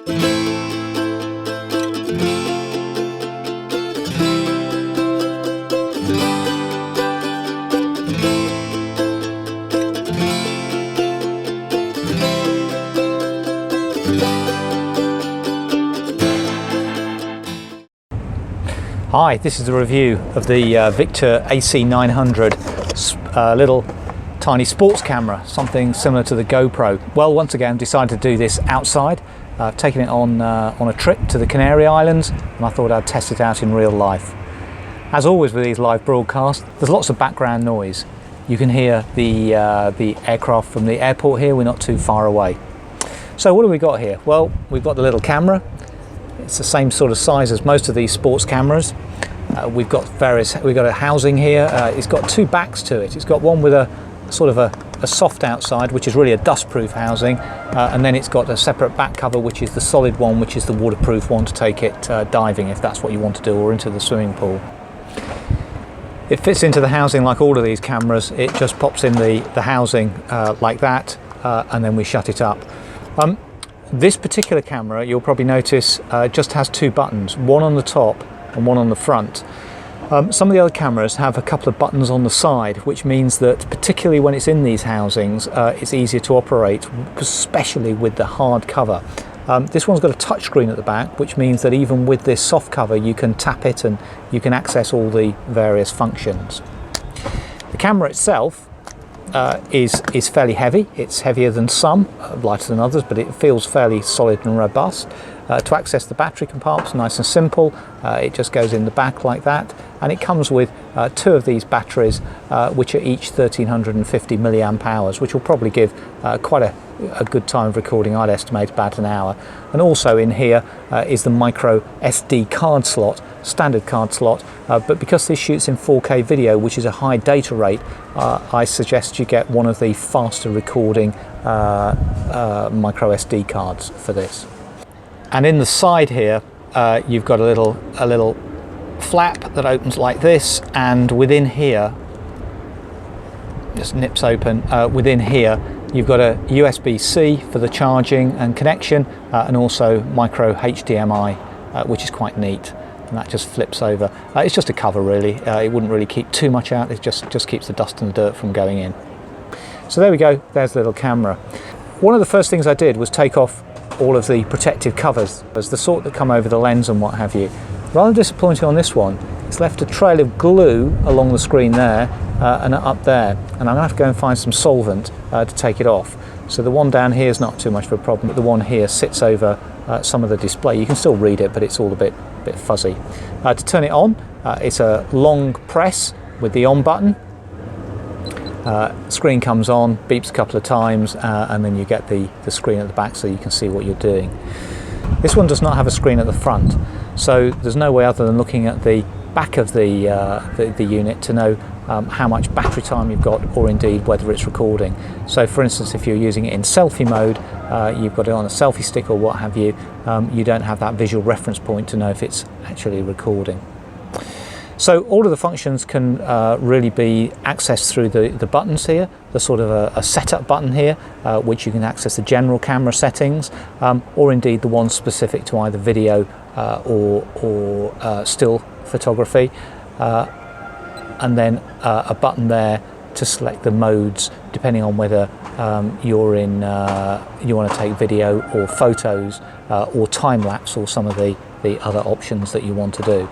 Hi, this is a review of the Victure AC900 little tiny sports camera, something similar to the GoPro. Well, once again, decided to do this outside. I've taken it on a trip to the Canary Islands, and I thought I'd test it out in real life. As always with these live broadcasts, there's lots of background noise. You can hear the aircraft from the airport here. We're not too far away. So what have we got here? Well, we've got the little camera. It's the same sort of size as most of these sports cameras. We've got a housing here. It's got two backs to it. It's got one with a sort of a soft outside, which is really a dust-proof housing, and then it's got a separate back cover, which is the solid one, which is the waterproof one to take it diving if that's what you want to do, or into the swimming pool. It fits into the housing like all of these cameras. It just pops in the housing like that, and then we shut it up. This particular camera, you'll probably notice, just has two buttons, one on the top and one on the front. Some of the other cameras have a couple of buttons on the side, which means that particularly when it's in these housings, it's easier to operate, especially with the hard cover. This one's got a touch screen at the back, which means that even with this soft cover, you can tap it and you can access all the various functions. The camera itself is fairly heavy. It's heavier than some, lighter than others, but it feels fairly solid and robust. To access the battery compartment's nice and simple. It just goes in the back like that, and it comes with two of these batteries, which are each 1350 milliamp hours, which will probably give quite a good time of recording. I'd estimate about an hour. And also in here is the micro SD card slot, standard card slot, but because this shoots in 4K video, which is a high data rate, I suggest you get one of the faster recording micro SD cards for this. And in the side here, you've got a little flap that opens like this, and within here, just nips open, within here you've got a USB-C for the charging and connection, and also micro HDMI, which is quite neat, and that just flips over. It's just a cover really. It wouldn't really keep too much out. It just keeps the dust and the dirt from going in. So there we go, there's the little camera. One of the first things I did was take off all of the protective covers, as the sort that come over the lens and what have you. Rather disappointing on this one, it's left a trail of glue along the screen there and up there, and I'm going to have to go and find some solvent to take it off. So the one down here is not too much of a problem, but the one here sits over some of the display. You can still read it, but it's all a bit fuzzy. To turn it on, it's a long press with the on button. Screen comes on, beeps a couple of times, and then you get the screen at the back so you can see what you're doing. This one does not have a screen at the front, so there's no way other than looking at the back of the unit to know how much battery time you've got, or indeed whether it's recording. So for instance, if you're using it in selfie mode, you've got it on a selfie stick or what have you, you don't have that visual reference point to know if it's actually recording. So all of the functions can really be accessed through the buttons here. There's sort of a setup button here, which you can access the general camera settings, or indeed the ones specific to either video or still photography. And then a button there to select the modes, depending on whether you want to take video or photos, or time-lapse, or some of the other options that you want to do.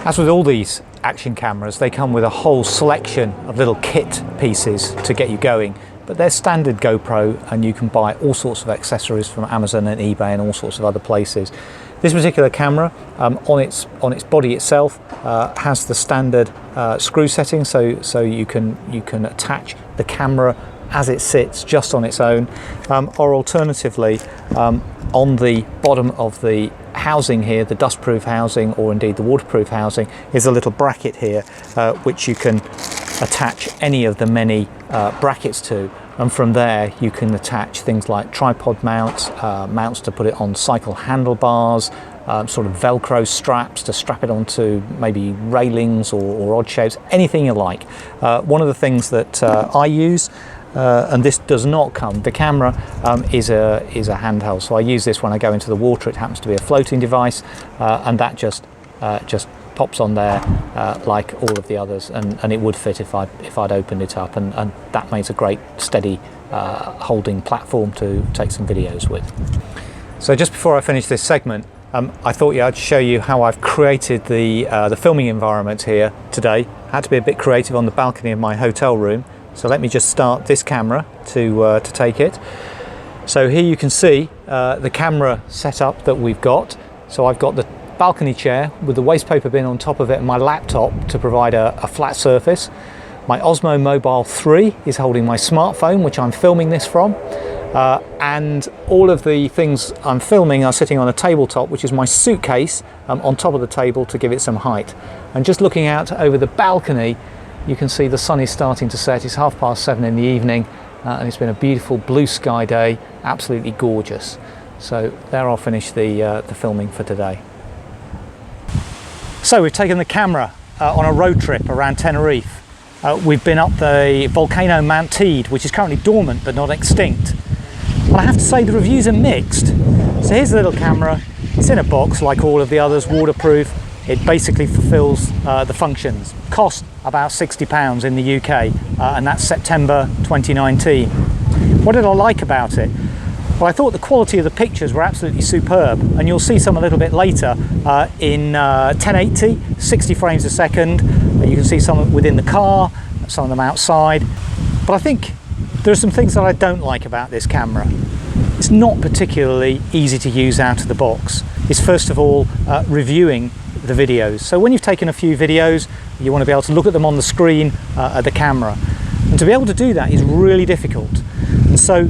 As with all these action cameras, they come with a whole selection of little kit pieces to get you going, but they're standard GoPro, and you can buy all sorts of accessories from Amazon and eBay and all sorts of other places. This particular camera, on its body itself, has the standard screw setting, so you can attach the camera as it sits just on its own, or alternatively, on the bottom of the housing here, the dustproof housing, or indeed the waterproof housing, is a little bracket here, which you can attach any of the many brackets to, and from there you can attach things like tripod mounts, mounts to put it on cycle handlebars, sort of Velcro straps to strap it onto maybe railings or odd shapes, anything you like. One of the things that I use and this does not come. The camera is a handheld, so I use this when I go into the water. It happens to be a floating device, and that just pops on there like all of the others, and it would fit if I'd opened it up, and that makes a great steady holding platform to take some videos with. So just before I finish this segment, I thought I'd show you how I've created the filming environment here today. I had to be a bit creative on the balcony of my hotel room, so let me just start this camera to take it. So here you can see the camera setup that we've got. So I've got the balcony chair with the waste paper bin on top of it and my laptop to provide a flat surface. My Osmo Mobile 3 is holding my smartphone, which I'm filming this from. And all of the things I'm filming are sitting on a tabletop, which is my suitcase on top of the table to give it some height. And just looking out over the balcony, you can see the sun is starting to set. It's 7:30 in the evening, and it's been a beautiful blue sky day, absolutely gorgeous. So there I'll finish the filming for today. So we've taken the camera on a road trip around Tenerife. We've been up the volcano Mount Teide, which is currently dormant but not extinct. And I have to say the reviews are mixed. So here's a little camera. It's in a box like all of the others, waterproof. It basically fulfills the functions. Cost about £60 in the UK, and that's September 2019. What did I like about it? Well, I thought the quality of the pictures were absolutely superb, and you'll see some a little bit later in 1080, 60 frames a second. You can see some within the car, some of them outside. But I think there are some things that I don't like about this camera. It's not particularly easy to use out of the box. It's first of all reviewing the videos. So when you've taken a few videos, you want to be able to look at them on the screen at the camera. And to be able to do that is really difficult. And so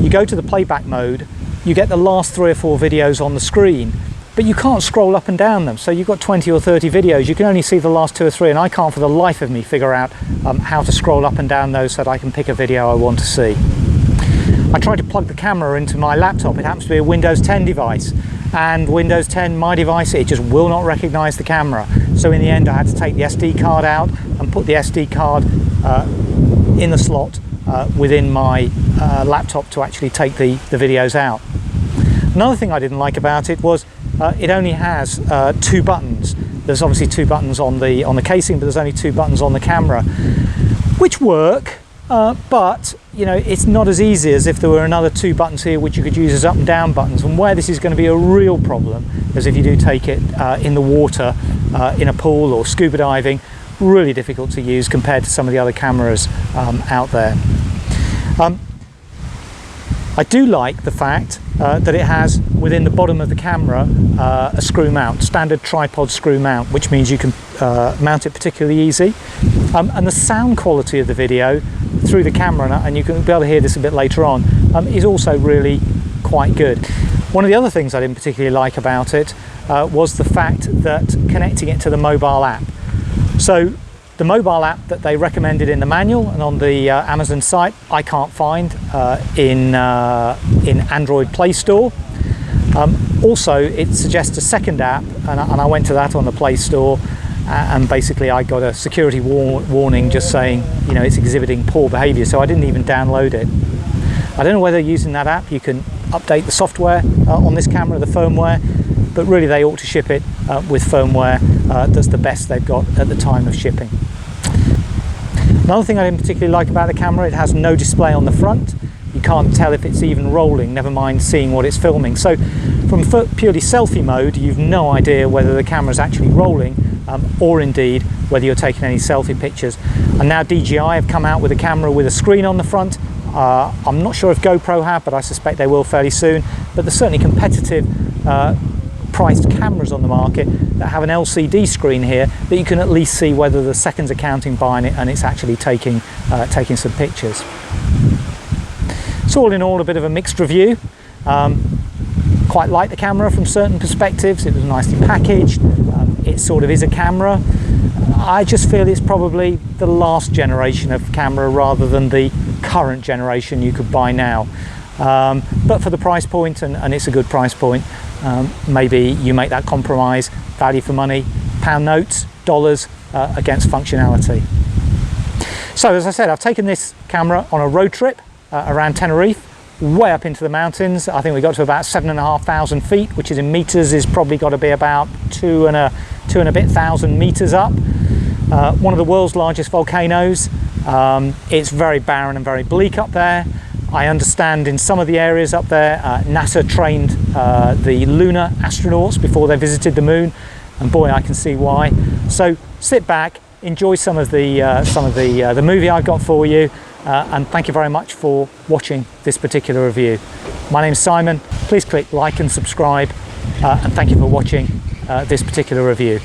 you go to the playback mode, you get the last 3 or 4 videos on the screen, but you can't scroll up and down them. So you've got 20 or 30 videos, you can only see the last 2 or 3, and I can't for the life of me figure out how to scroll up and down those so that I can pick a video I want to see. I tried to plug the camera into my laptop. It happens to be a Windows 10 device, and Windows 10, my device, it just will not recognize the camera. So in the end I had to take the SD card out and put the SD card in the slot within my laptop to actually take the videos out. Another thing I didn't like about it was it only has 2 buttons. There's obviously 2 buttons on the casing, but there's only 2 buttons on the camera, which work, but you know, it's not as easy as if there were another 2 buttons here which you could use as up and down buttons. And where this is going to be a real problem is if you do take it in the water, in a pool or scuba diving. Really difficult to use compared to some of the other cameras out there. I do like the fact that it has within the bottom of the camera a screw mount, standard tripod screw mount, which means you can mount it particularly easy. And the sound quality of the video through the camera, and you can be able to hear this a bit later on, is also really quite good. One of the other things I didn't particularly like about it was the fact that connecting it to the mobile app. So the mobile app that they recommended in the manual and on the Amazon site, I can't find in Android Play Store. Also, it suggests a second app, and I went to that on the Play Store, and basically I got a security warning just saying, you know, it's exhibiting poor behavior, so I didn't even download it. I don't know whether using that app you can update the software on this camera, the firmware, but really they ought to ship it with firmware that's the best they've got at the time of shipping. Another thing I didn't particularly like about the camera, it has no display on the front. You can't tell if it's even rolling, never mind seeing what it's filming. So from purely selfie mode, you've no idea whether the camera is actually rolling or indeed whether you're taking any selfie pictures. And now DJI have come out with a camera with a screen on the front. I'm not sure if GoPro have, but I suspect they will fairly soon. But there's certainly competitive priced cameras on the market that have an LCD screen here that you can at least see whether the seconds are counting by and it's actually taking some pictures. So all in all, a bit of a mixed review. Quite like the camera from certain perspectives. It was nicely packaged. It sort of is a camera. I just feel it's probably the last generation of camera rather than the current generation you could buy now. But for the price point, and it's a good price point, maybe you make that compromise, value for money, pound notes, dollars against functionality. So as I said, I've taken this camera on a road trip around Tenerife, way up into the mountains. I think we got to about 7,500 feet, which is in meters, is probably got to be about two and a bit thousand meters up. One of the world's largest volcanoes. It's very barren and very bleak up there. I understand in some of the areas up there, NASA trained the lunar astronauts before they visited the moon, and boy, I can see why. So sit back, enjoy some of the movie I've got for you, and thank you very much for watching this particular review. My name's Simon. Please click like and subscribe, and thank you for watching this particular review.